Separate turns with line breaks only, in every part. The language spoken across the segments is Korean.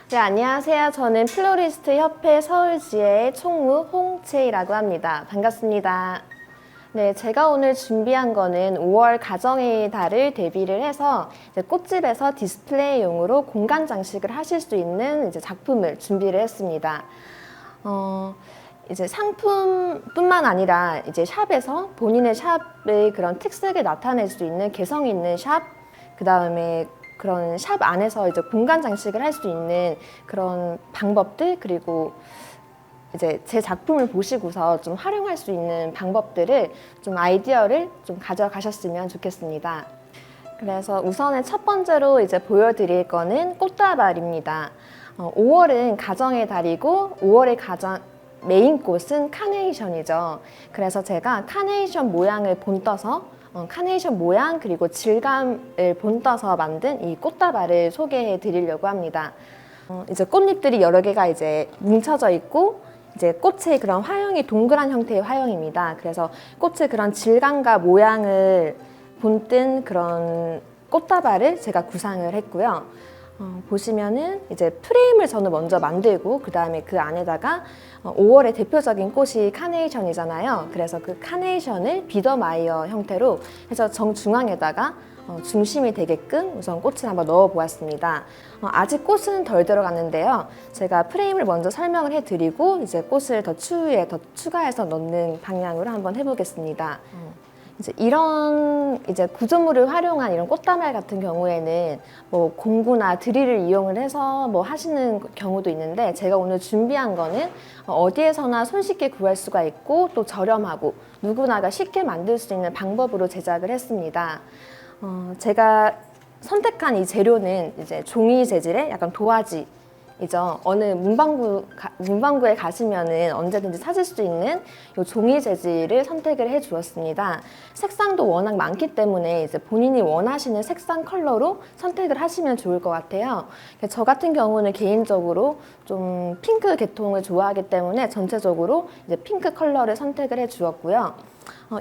네, 안녕하세요. 저는 플로리스트 협회 서울지회의 총무 홍채희라고 합니다. 반갑습니다. 네, 제가 오늘 준비한 거는 5월 가정의 달을 대비를 해서 이제 꽃집에서 디스플레이용으로 공간 장식을 하실 수 있는 이제 작품을 준비를 했습니다. 이제 상품뿐만 아니라 이제 샵에서 본인의 샵의 그런 특색을 나타낼 수 있는 개성 있는 샵, 그 다음에 그런 샵 안에서 이제 공간 장식을 할 수 있는 그런 방법들, 그리고 이제 제 작품을 보시고서 좀 활용할 수 있는 방법들을 좀 아이디어를 좀 가져가셨으면 좋겠습니다. 그래서 우선은 첫 번째로 이제 보여드릴 거는 꽃다발입니다. 5월은 가정의 달이고 5월의 가장 메인 꽃은 카네이션이죠. 그래서 제가 카네이션 모양을 본떠서 카네이션 모양 그리고 질감을 본떠서 만든 이 꽃다발을 소개해 드리려고 합니다. 이제 꽃잎들이 여러 개가 이제 뭉쳐져 있고 이제 꽃의 그런 화형이 동그란 형태의 화형입니다. 그래서 꽃의 그런 질감과 모양을 본뜬 그런 꽃다발을 제가 구상을 했고요. 보시면은 이제 프레임을 저는 먼저 만들고 그 다음에 그 안에다가 5월의 대표적인 꽃이 카네이션이잖아요. 그래서 그 카네이션을 비더마이어 형태로 해서 정중앙에다가 중심이 되게끔 우선 꽃을 한번 넣어 보았습니다. 아직 꽃은 덜 들어갔는데요. 제가 프레임을 먼저 설명을 해드리고 이제 꽃을 더 추후에 더 추가해서 넣는 방향으로 한번 해보겠습니다. 이제 이런 이제 구조물을 활용한 이런 꽃다발 같은 경우에는 뭐 공구나 드릴을 이용을 해서 뭐 하시는 경우도 있는데, 제가 오늘 준비한 거는 어디에서나 손쉽게 구할 수가 있고 또 저렴하고 누구나가 쉽게 만들 수 있는 방법으로 제작을 했습니다. 제가 선택한 이 재료는 이제 종이 재질의 약간 도화지 이죠. 어느 문방구에 가시면은 언제든지 찾을 수 있는 이 종이 재질을 선택을 해 주었습니다. 색상도 워낙 많기 때문에 이제 본인이 원하시는 색상 컬러로 선택을 하시면 좋을 것 같아요. 저 같은 경우는 개인적으로 좀 핑크 계통을 좋아하기 때문에 전체적으로 이제 핑크 컬러를 선택을 해 주었고요.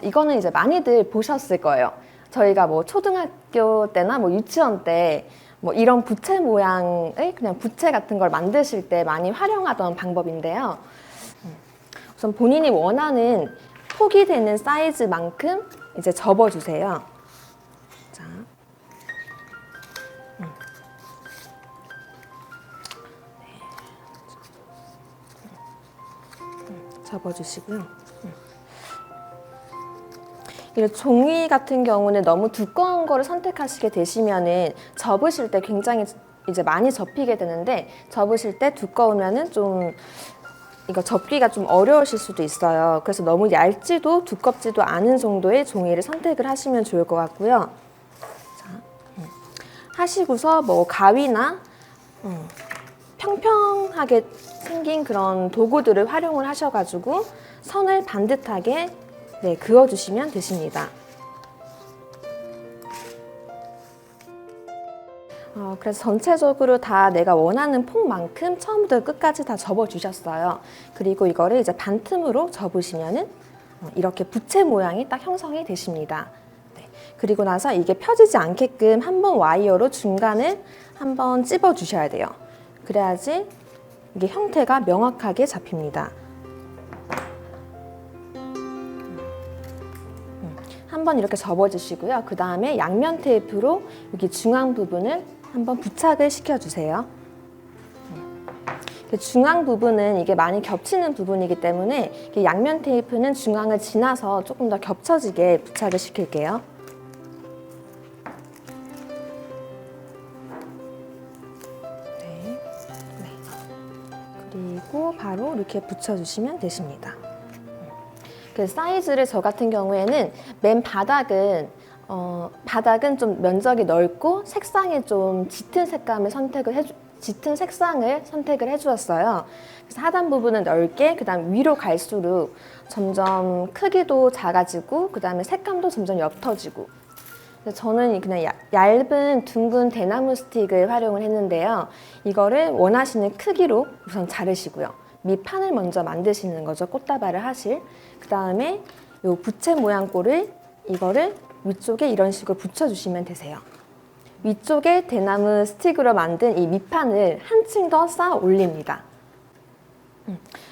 이거는 이제 많이들 보셨을 거예요. 저희가 뭐 초등학교 때나 뭐 유치원 때 뭐 이런 부채 모양의 그냥 부채 같은 걸 만드실 때 많이 활용하던 방법인데요. 우선 본인이 원하는 폭이 되는 사이즈만큼 이제 접어주세요. 자, 접어주시고요. 이 종이 같은 경우는 너무 두꺼운 거를 선택하시게 되시면은 접으실 때 굉장히 이제 많이 접히게 되는데, 접으실 때 두꺼우면은 좀 이거 접기가 좀 어려우실 수도 있어요. 그래서 너무 얇지도 두껍지도 않은 정도의 종이를 선택을 하시면 좋을 것 같고요. 자, 하시고서 뭐 가위나 평평하게 생긴 그런 도구들을 활용을 하셔가지고 선을 반듯하게 그어주시면 되십니다. 그래서 전체적으로 다 내가 원하는 폭만큼 처음부터 끝까지 다 접어주셨어요. 그리고 이거를 이제 반틈으로 접으시면은 이렇게 부채 모양이 딱 형성이 되십니다. 네. 그리고 나서 이게 펴지지 않게끔 한번 와이어로 중간을 한번 찝어 주셔야 돼요. 그래야지 이게 형태가 명확하게 잡힙니다. 한번 이렇게 접어주시고요. 그 다음에 양면 테이프로 여기 중앙 부분을 한번 부착을 시켜주세요. 중앙 부분은 이게 많이 겹치는 부분이기 때문에 양면 테이프는 중앙을 지나서 조금 더 겹쳐지게 부착을 시킬게요. 네. 그리고 바로 이렇게 붙여주시면 되십니다. 그 사이즈를 저 같은 경우에는 맨 바닥은 좀 면적이 넓고 색상이 좀 짙은 색상을 선택을 해주었어요. 그래서 하단 부분은 넓게, 그다음 위로 갈수록 점점 크기도 작아지고, 그다음에 색감도 점점 옅어지고. 저는 그냥 얇은 둥근 대나무 스틱을 활용을 했는데요. 이거를 원하시는 크기로 우선 자르시고요. 밑판을 먼저 만드시는 거죠. 꽃다발을 하실. 그 다음에 요 부채 모양 꼴을 이거를 위쪽에 이런 식으로 붙여주시면 되세요. 위쪽에 대나무 스틱으로 만든 이 밑판을 한층 더 쌓아 올립니다.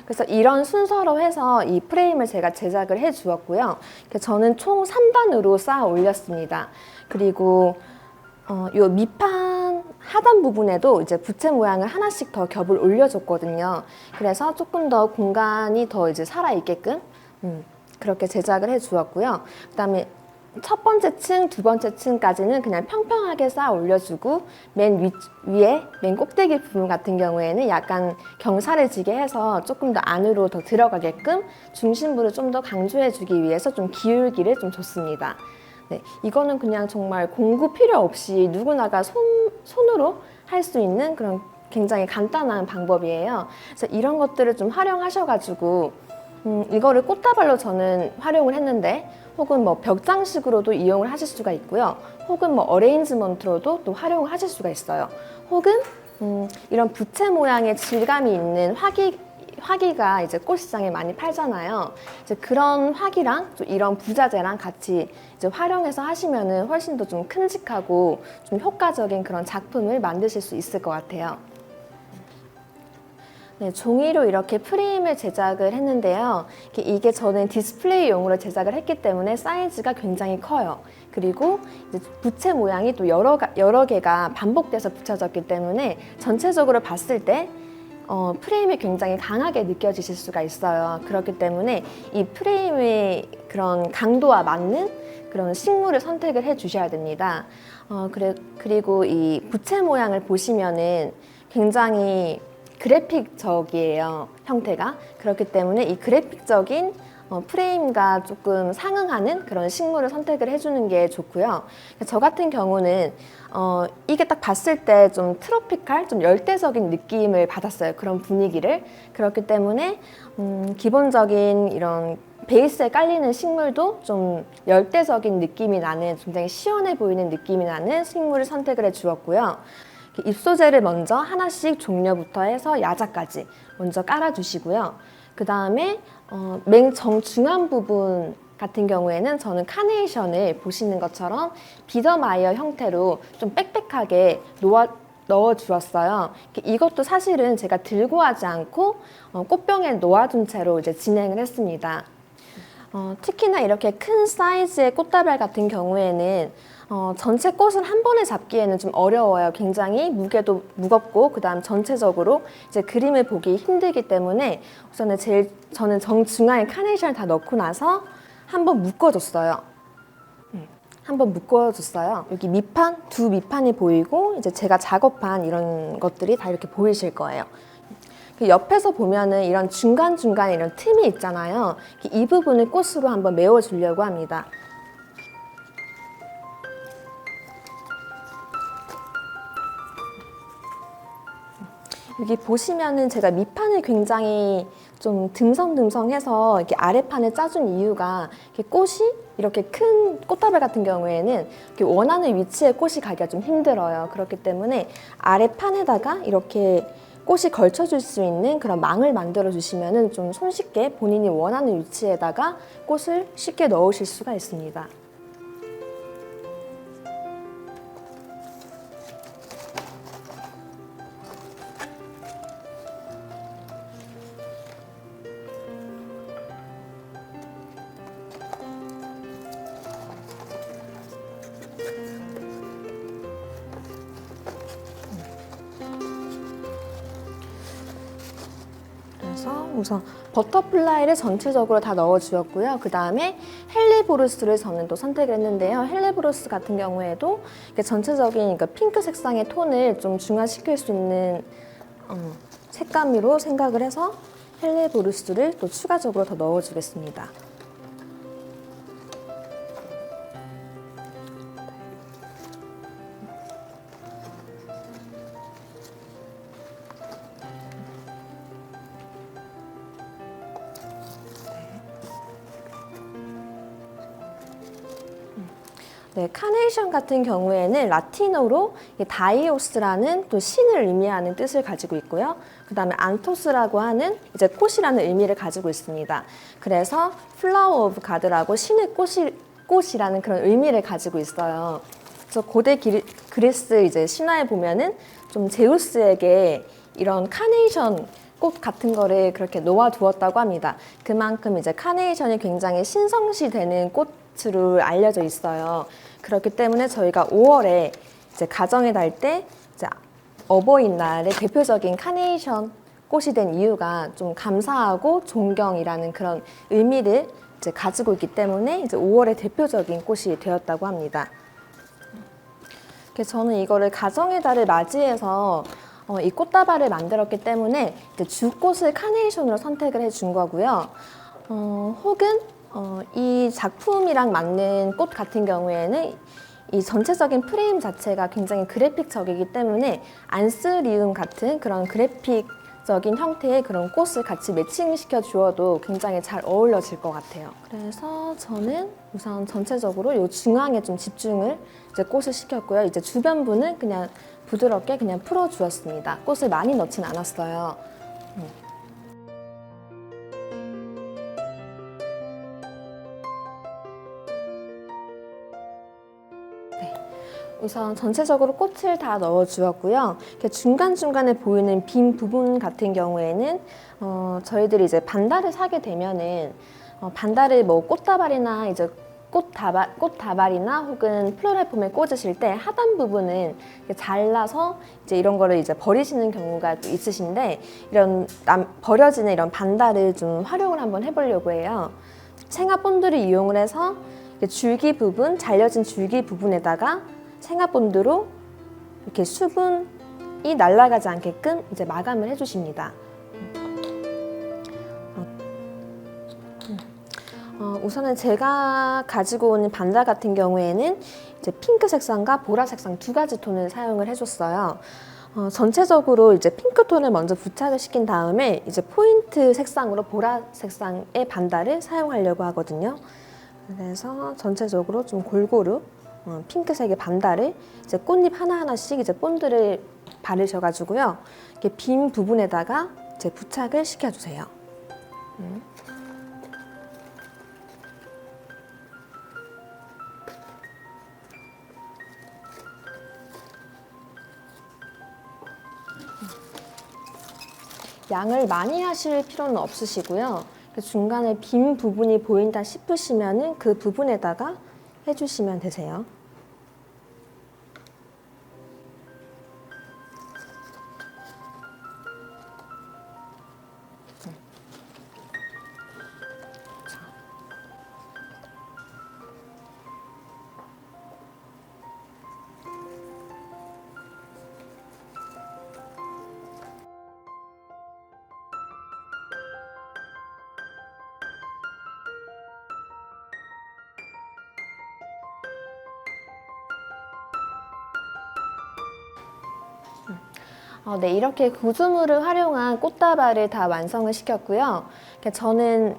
그래서 이런 순서로 해서 이 프레임을 제가 제작을 해 주었고요. 저는 총 3단으로 쌓아 올렸습니다. 그리고 요 밑판 하단 부분에도 이제 부채 모양을 하나씩 더 겹을 올려줬거든요. 그래서 조금 더 공간이 더 이제 살아있게끔 그렇게 제작을 해 주었고요. 그다음에 첫 번째 층, 두 번째 층까지는 그냥 평평하게 쌓아 올려주고 맨 위에, 맨 꼭대기 부분 같은 경우에는 약간 경사를 지게 해서 조금 더 안으로 더 들어가게끔 중심부를 좀 더 강조해주기 위해서 좀 기울기를 좀 줬습니다. 네, 이거는 그냥 정말 공구 필요 없이 누구나가 손으로 할 수 있는 그런 굉장히 간단한 방법이에요. 그래서 이런 것들을 좀 활용하셔가지고 이거를 꽃다발로 저는 활용을 했는데 혹은 뭐 벽장식으로도 이용을 하실 수가 있고요. 혹은 뭐 어레인지먼트로도 또 활용을 하실 수가 있어요. 혹은 이런 부채 모양의 질감이 있는 화기가 이제 꽃시장에 많이 팔잖아요. 이제 그런 화기랑 또 이런 부자재랑 같이 이제 활용해서 하시면은 훨씬 더 좀 큼직하고 좀 효과적인 그런 작품을 만드실 수 있을 것 같아요. 네, 종이로 이렇게 프레임을 제작을 했는데요. 이게 저는 디스플레이용으로 제작을 했기 때문에 사이즈가 굉장히 커요. 그리고 이제 부채 모양이 또 여러 개가 반복돼서 붙여졌기 때문에 전체적으로 봤을 때 프레임이 굉장히 강하게 느껴지실 수가 있어요. 그렇기 때문에 이 프레임의 그런 강도와 맞는 그런 식물을 선택을 해 주셔야 됩니다. 그리고 이 부채 모양을 보시면은 굉장히 그래픽적이에요, 형태가. 그렇기 때문에 이 그래픽적인 프레임과 조금 상응하는 그런 식물을 선택을 해주는 게 좋고요. 저 같은 경우는 이게 딱 봤을 때 좀 트로피칼, 좀 열대적인 느낌을 받았어요. 그런 분위기를. 그렇기 때문에 기본적인 이런 베이스에 깔리는 식물도 좀 열대적인 느낌이 나는, 굉장히 시원해 보이는 느낌이 나는 식물을 선택을 해 주었고요. 잎소재를 먼저 하나씩 종려부터 해서 야자까지 먼저 깔아주시고요. 그 다음에 맨 정중앙 부분 같은 경우에는 저는 카네이션을 보시는 것처럼 비더마이어 형태로 좀 빽빽하게 넣어 주었어요. 이것도 사실은 제가 들고 하지 않고 꽃병에 놓아둔 채로 이제 진행을 했습니다. 특히나 이렇게 큰 사이즈의 꽃다발 같은 경우에는 전체 꽃을 한 번에 잡기에는 좀 어려워요. 굉장히 무게도 무겁고 그다음 전체적으로 이제 그림을 보기 힘들기 때문에 우선은 저는 정중앙에 카네이션을 다 넣고 나서 한번 묶어줬어요. 한번 묶어줬어요. 여기 밑판, 두 밑판이 보이고 이제 제가 작업한 이런 것들이 다 이렇게 보이실 거예요. 옆에서 보면은 이런 중간중간에 이런 틈이 있잖아요. 이 부분을 꽃으로 한번 메워주려고 합니다. 여기 보시면은 제가 밑판을 굉장히 좀 듬성듬성해서 이렇게 아래판을 짜준 이유가 이렇게 꽃이 이렇게 큰 꽃다발 같은 경우에는 이렇게 원하는 위치에 꽃이 가기가 좀 힘들어요. 그렇기 때문에 아래판에다가 이렇게 꽃이 걸쳐줄 수 있는 그런 망을 만들어 주시면은 좀 손쉽게 본인이 원하는 위치에다가 꽃을 쉽게 넣으실 수가 있습니다. 우선 버터플라이를 전체적으로 다 넣어주었고요. 그 다음에 헬리보루스를 저는 또 선택을 했는데요. 헬리보루스 같은 경우에도 전체적인 핑크 색상의 톤을 좀 중화시킬 수 있는 색감으로 생각을 해서 헬리보루스를 또 추가적으로 더 넣어주겠습니다. 네, 카네이션 같은 경우에는 라틴어로 다이오스라는 또 신을 의미하는 뜻을 가지고 있고요. 그 다음에 안토스라고 하는 이제 꽃이라는 의미를 가지고 있습니다. 그래서 플라워 오브 가드라고 신의 꽃이라는 그런 의미를 가지고 있어요. 그래서 고대 그리스 이제 신화에 보면은 좀 제우스에게 이런 카네이션 꽃 같은 거를 그렇게 놓아두었다고 합니다. 그만큼 이제 카네이션이 굉장히 신성시되는 꽃으로 알려져 있어요. 그렇기 때문에 저희가 5월에 이제 가정의 달 때 이제 어버이날의 대표적인 카네이션 꽃이 된 이유가 좀 감사하고 존경이라는 그런 의미를 이제 가지고 있기 때문에 이제 5월의 대표적인 꽃이 되었다고 합니다. 그래서 저는 이거를 가정의 달을 맞이해서 이 꽃다발을 만들었기 때문에 이제 주꽃을 카네이션으로 선택을 해준 거고요. 혹은 이 작품이랑 맞는 꽃 같은 경우에는 이 전체적인 프레임 자체가 굉장히 그래픽적이기 때문에 안스리움 같은 그런 그래픽적인 형태의 그런 꽃을 같이 매칭시켜 주어도 굉장히 잘 어울려질 것 같아요. 그래서 저는 우선 전체적으로 이 중앙에 좀 집중을 이제 꽃을 시켰고요. 이제 주변부는 그냥 부드럽게 그냥 풀어 주었습니다. 꽃을 많이 넣진 않았어요. 우선 전체적으로 꽃을 다 넣어 주었고요. 중간중간에 보이는 빈 부분 같은 경우에는 저희들이 이제 반달을 사게 되면은 반달을 뭐 꽃다발이나 이제 꽃다발이나 혹은 플로럴 폼에 꽂으실 때 하단 부분은 잘라서 이제 이런 거를 이제 버리시는 경우가 또 있으신데 이런 버려지는 이런 반달을 좀 활용을 한번 해보려고 해요. 생화 본드를 이용을 해서 줄기 부분, 잘려진 줄기 부분에다가 생화 본드로 이렇게 수분이 날아가지 않게끔 이제 마감을 해주십니다. 우선은 제가 가지고 온 반달 같은 경우에는 이제 핑크 색상과 보라 색상 두 가지 톤을 사용을 해줬어요. 전체적으로 이제 핑크 톤을 먼저 부착을 시킨 다음에 이제 포인트 색상으로 보라 색상의 반달을 사용하려고 하거든요. 그래서 전체적으로 좀 골고루 핑크색의 반달을 이제 꽃잎 하나하나씩 이제 본드를 바르셔가지고요. 이렇게 빈 부분에다가 이제 부착을 시켜주세요. 양을 많이 하실 필요는 없으시고요. 중간에 빈 부분이 보인다 싶으시면은 그 부분에다가 해주시면 되세요. 네, 이렇게 구조물을 활용한 꽃다발을 다 완성을 시켰고요. 저는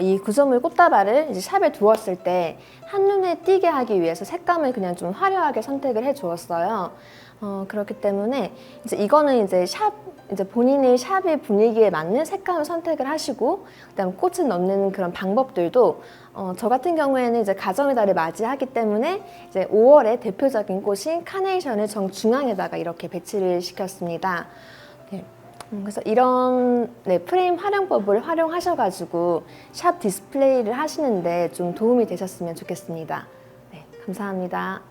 이 구조물 꽃다발을 이제 샵에 두었을 때 한눈에 띄게 하기 위해서 색감을 그냥 좀 화려하게 선택을 해 주었어요. 그렇기 때문에 이제 이거는 이제 본인의 샵의 분위기에 맞는 색감을 선택을 하시고, 그다음 꽃을 넣는 그런 방법들도 저 같은 경우에는 이제 가정의 달을 맞이하기 때문에 이제 5월의 대표적인 꽃인 카네이션을 정중앙에다가 이렇게 배치를 시켰습니다. 네. 그래서 이런 프레임 활용법을 활용하셔가지고 샵 디스플레이를 하시는데 좀 도움이 되셨으면 좋겠습니다. 네, 감사합니다.